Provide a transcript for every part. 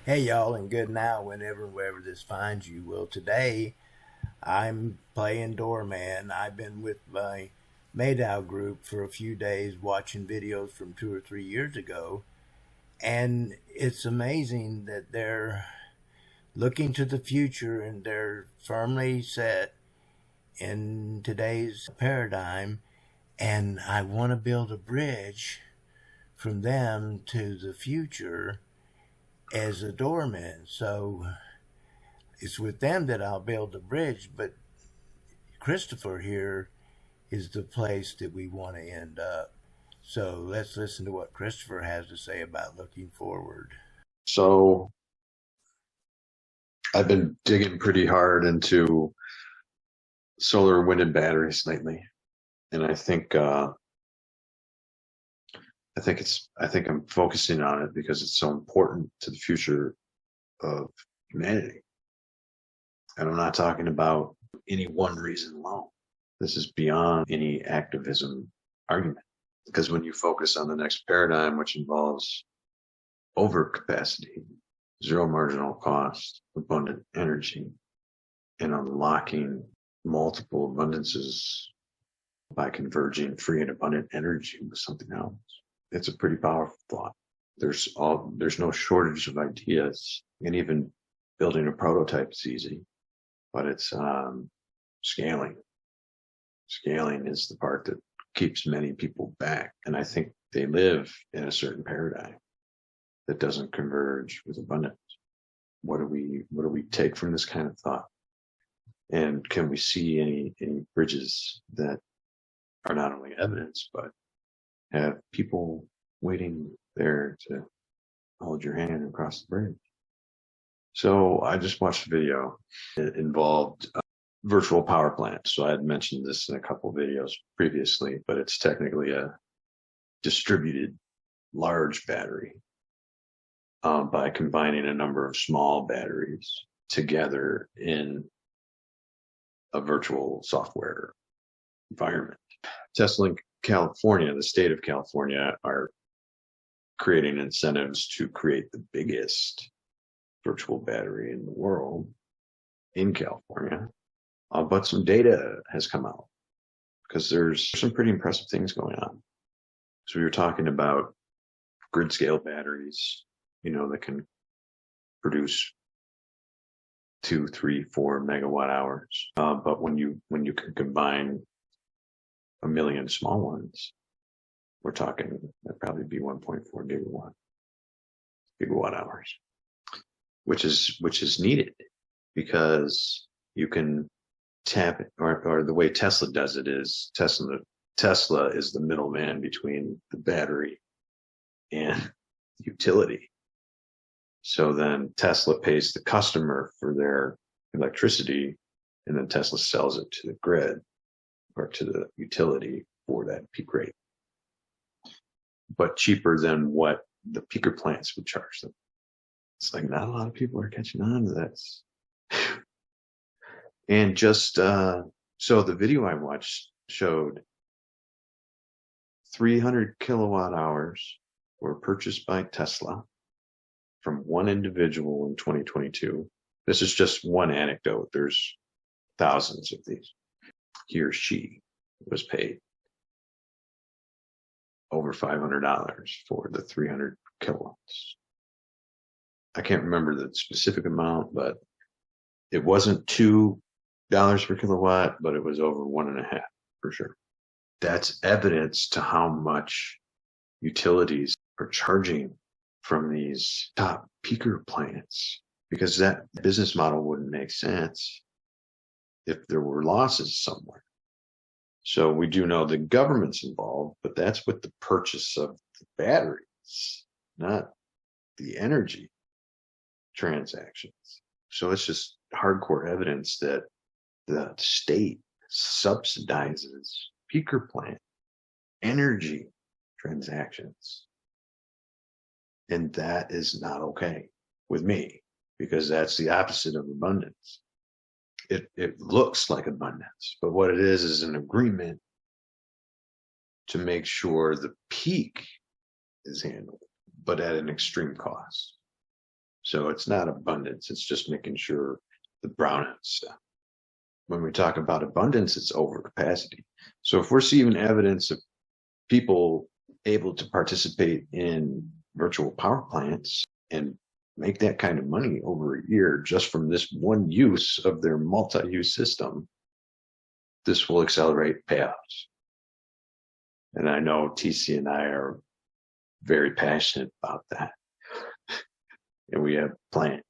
Hey y'all, and good now, whenever and wherever this finds you. Well, today I'm playing doorman. I've been with my Maydow group for a few days watching videos from 2 or 3 years ago, and it's amazing that they're looking to the future and they're firmly set in today's paradigm. And I want to build a bridge from them to the future as a doorman. So it's with them that I'll build the bridge, but Christopher here is the place that we want to end up. So let's listen to what Christopher has to say about looking forward. So I've been digging pretty hard into solar, wind, and batteries lately, and I think I'm focusing on it because it's so important to the future of humanity. And I'm not talking about any one reason alone. This is beyond any activism argument, because when you focus on the next paradigm, which involves overcapacity, zero marginal cost, abundant energy, and unlocking multiple abundances by converging free and abundant energy with something else. It's a pretty powerful thought. There's no shortage of ideas, and even building a prototype is easy, but it's scaling. Scaling is the part that keeps many people back, and I think they live in a certain paradigm that doesn't converge with abundance. What do we take from this kind of thought? And can we see any bridges that are not only evidence, but have people waiting there to hold your hand and cross the bridge? So I just watched a video. It involved virtual power plants. So I had mentioned this in a couple of videos previously, but it's technically a distributed large battery by combining a number of small batteries together in a virtual software environment. Tesla in California, the state of California, are creating incentives to create the biggest virtual battery in the world in California. But some data has come out because there's some pretty impressive things going on. So we were talking about grid scale batteries, that can produce 2, 3, 4 megawatt hours. But when you can combine a million small ones, we're talking that'd probably be 1.4 gigawatt hours, which is needed because you can tap it, or the way Tesla does it is Tesla is the middleman between the battery and utility. So then Tesla pays the customer for their electricity, and then Tesla sells it to the grid or to the utility for that peak rate, but cheaper than what the peaker plants would charge them. It's like not a lot of people are catching on to this. And just so the video I watched showed 300 kilowatt hours were purchased by Tesla from one individual in 2022. This is just one anecdote. There's thousands of these. He or she was paid over $500 for the 300 kilowatts. I can't remember the specific amount, but it wasn't $2 per kilowatt, but it was over 1.5 for sure. That's evidence to how much utilities are charging from these top peaker plants, because that business model wouldn't make sense if there were losses somewhere. So we do know the government's involved, but that's with the purchase of the batteries, not the energy transactions. So it's just hardcore evidence that the state subsidizes peaker plant energy transactions. And that is not okay with me, because that's the opposite of abundance. It looks like abundance, but what it is an agreement to make sure the peak is handled, but at an extreme cost. So it's not abundance. It's just making sure the brownouts. When we talk about abundance, it's overcapacity. So if we're seeing evidence of people able to participate in virtual power plants and make that kind of money over a year just from this one use of their multi-use system, this will accelerate payouts. And I know TC and I are very passionate about that. And we have plans.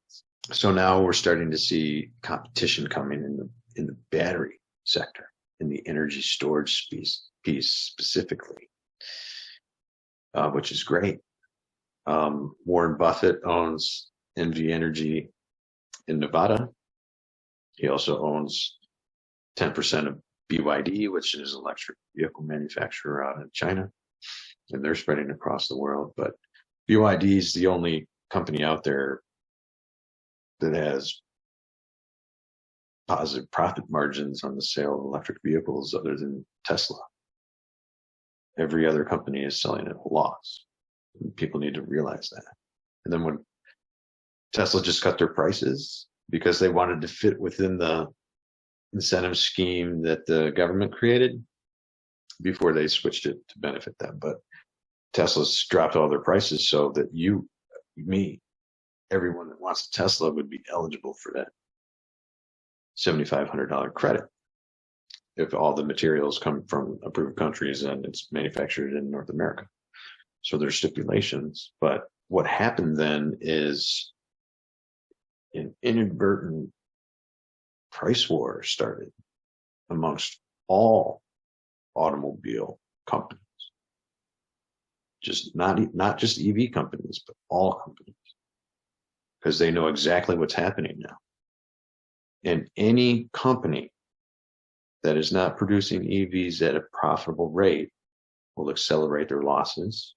So now we're starting to see competition coming in the battery sector, in the energy storage piece specifically, which is great. Warren Buffett owns NV Energy in Nevada. He also owns 10% of BYD, which is an electric vehicle manufacturer out in China, and they're spreading across the world. But BYD is the only company out there that has positive profit margins on the sale of electric vehicles other than Tesla. Every other company is selling at a loss. People need to realize that. And then when Tesla just cut their prices because they wanted to fit within the incentive scheme that the government created before they switched it to benefit them. But Tesla's dropped all their prices so that you, me, everyone that wants a Tesla would be eligible for that $7,500 credit if all the materials come from approved countries and it's manufactured in North America. So there's stipulations. But what happened then is an inadvertent price war started amongst all automobile companies. Just not just EV companies, but all companies. Because they know exactly what's happening now. And any company that is not producing EVs at a profitable rate will accelerate their losses.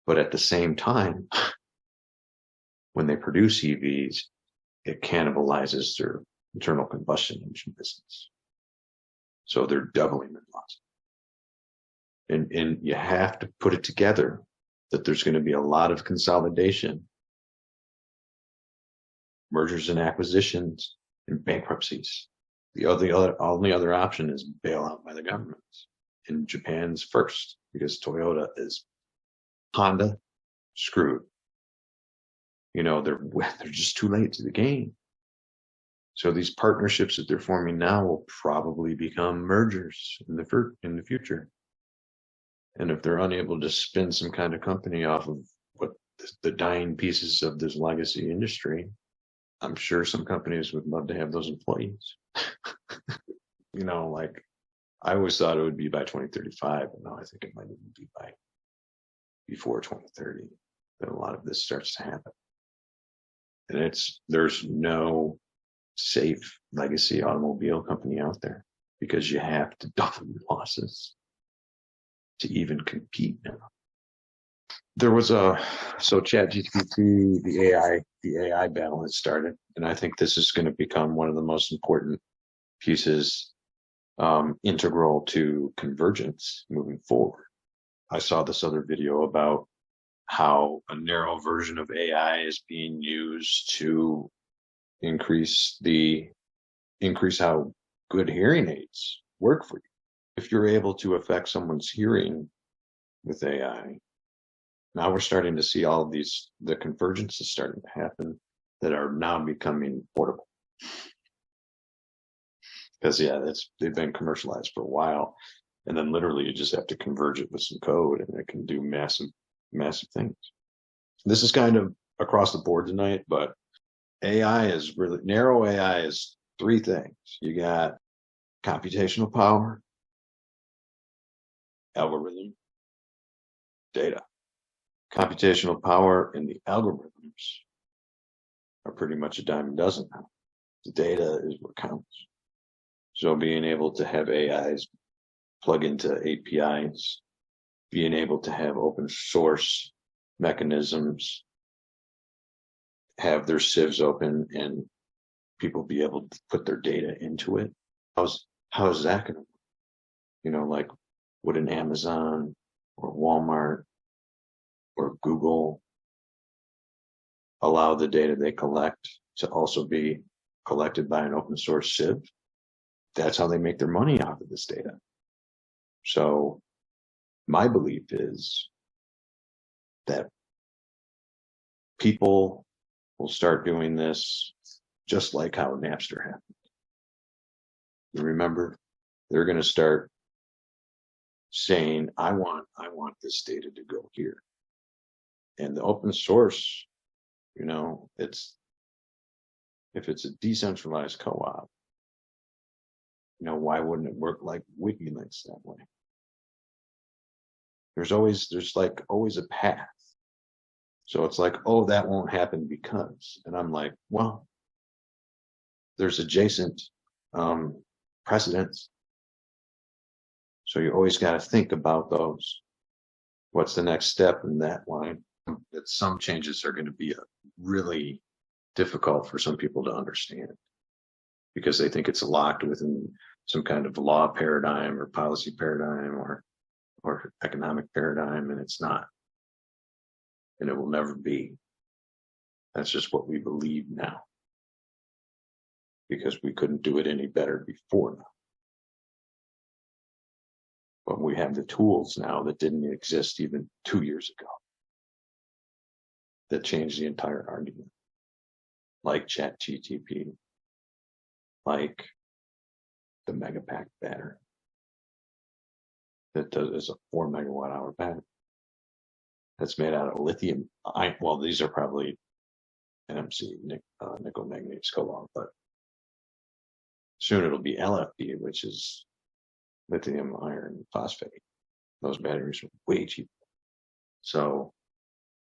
But at the same time, when they produce EVs, it cannibalizes their internal combustion engine business. So they're doubling their losses. And you have to put it together that there's going to be a lot of consolidation, mergers and acquisitions, and bankruptcies. The only other option is bailout by the governments. And Japan's first, because Toyota is Honda screwed. You know, they're just too late to the game. So these partnerships that they're forming now will probably become mergers in the future. And if they're unable to spin some kind of company off of what the dying pieces of this legacy industry, I'm sure some companies would love to have those employees. You know, like I always thought it would be by 2035, but now I think it might even be before 2030 that a lot of this starts to happen. And there's no safe legacy automobile company out there because you have to double your losses to even compete now. There was so ChatGPT, the AI battle has started, and I think this is going to become one of the most important pieces, integral to convergence moving forward. I saw this other video about how a narrow version of AI is being used to increase how good hearing aids work for you. If you're able to affect someone's hearing with AI, now we're starting to see all of the convergence is starting to happen that are now becoming portable. Because they've been commercialized for a while, and then literally you just have to converge it with some code, and it can do massive things. This is kind of across the board tonight, but narrow AI is three things. You got computational power, algorithm, data. Computational power and the algorithms are pretty much a dime a dozen now. The data is what counts. So being able to have AIs plug into APIs, being able to have open source mechanisms, have their sieves open and people be able to put their data into it. How is that going to work? You know, like would an Amazon or Walmart or Google allow the data they collect to also be collected by an open source sieve. That's how they make their money off of this data. So my belief is that people will start doing this just like how Napster happened. You remember, they're going to start saying, I want this data to go here. And the open source, if it's a decentralized co-op, why wouldn't it work like WikiLeaks that way? There's always a path. So it's like, oh, that won't happen because, and I'm like, well, there's adjacent precedents. So you always got to think about those. What's the next step in that line? That some changes are going to be really difficult for some people to understand because they think it's locked within some kind of law paradigm or policy paradigm or economic paradigm, and it's not. And it will never be. That's just what we believe now because we couldn't do it any better before now. But we have the tools now that didn't exist even 2 years ago that changed the entire argument, like ChatGPT, like the Megapack battery that is a 4 megawatt hour battery that's made out of lithium. Well, these are probably NMC, nickel manganese cobalt, but soon it'll be LFP, which is lithium iron phosphate. Those batteries are way cheaper. So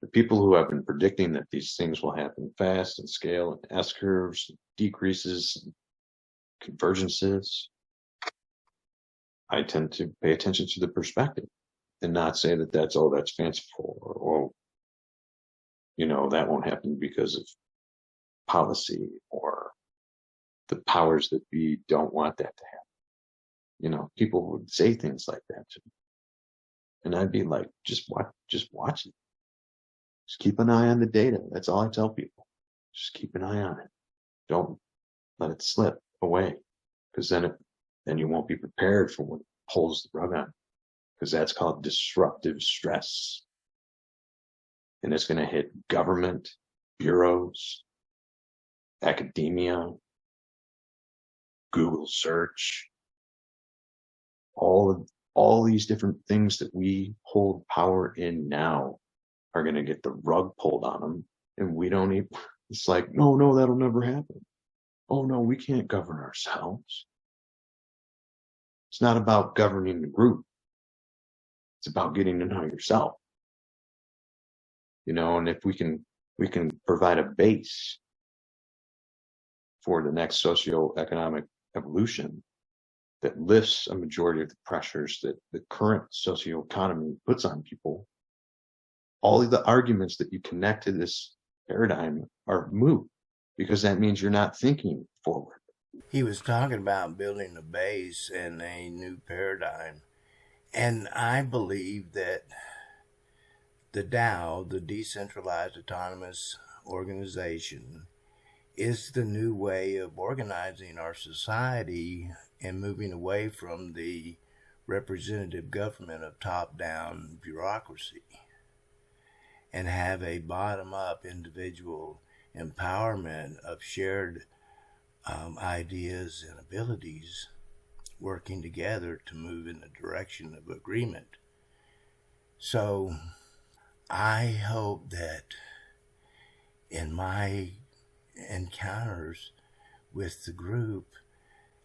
the people who have been predicting that these things will happen fast and scale and S curves, decreases, and convergences, I tend to pay attention to the perspective and not say that that's fanciful or that won't happen because of policy or the powers that be don't want that to happen. People would say things like that to me. And I'd be like, just watch it. Just keep an eye on the data. That's all I tell people. Just keep an eye on it. Don't let it slip away because then you won't be prepared for when it pulls the rug on, because that's called disruptive stress. And it's going to hit government, bureaus, academia, Google search, all these different things that we hold power in now are going to get the rug pulled on them. And we don't even, it's like, no, that'll never happen. Oh no, we can't govern ourselves. It's not about governing the group. It's about getting to know yourself. And if we can provide a base for the next socioeconomic evolution that lifts a majority of the pressures that the current socioeconomy puts on people, all of the arguments that you connect to this paradigm are moot, because that means you're not thinking forward. He was talking about building a base and a new paradigm. And I believe that the DAO, the Decentralized Autonomous Organization, is the new way of organizing our society and moving away from the representative government of top-down bureaucracy and have a bottom-up individual empowerment of shared ideas and abilities working together to move in the direction of agreement. So I hope that in my encounters with the group,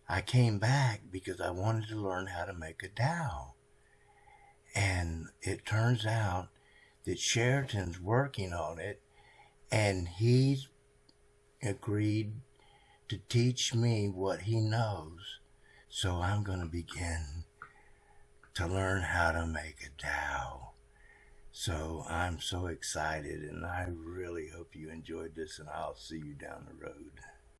I came back because I wanted to learn how to make a DAO. And it turns out that Sheraton's working on it, and he's agreed to teach me what he knows. So I'm going to begin to learn how to make a DAO. So I'm so excited, and I really hope you enjoyed this, and I'll see you down the road.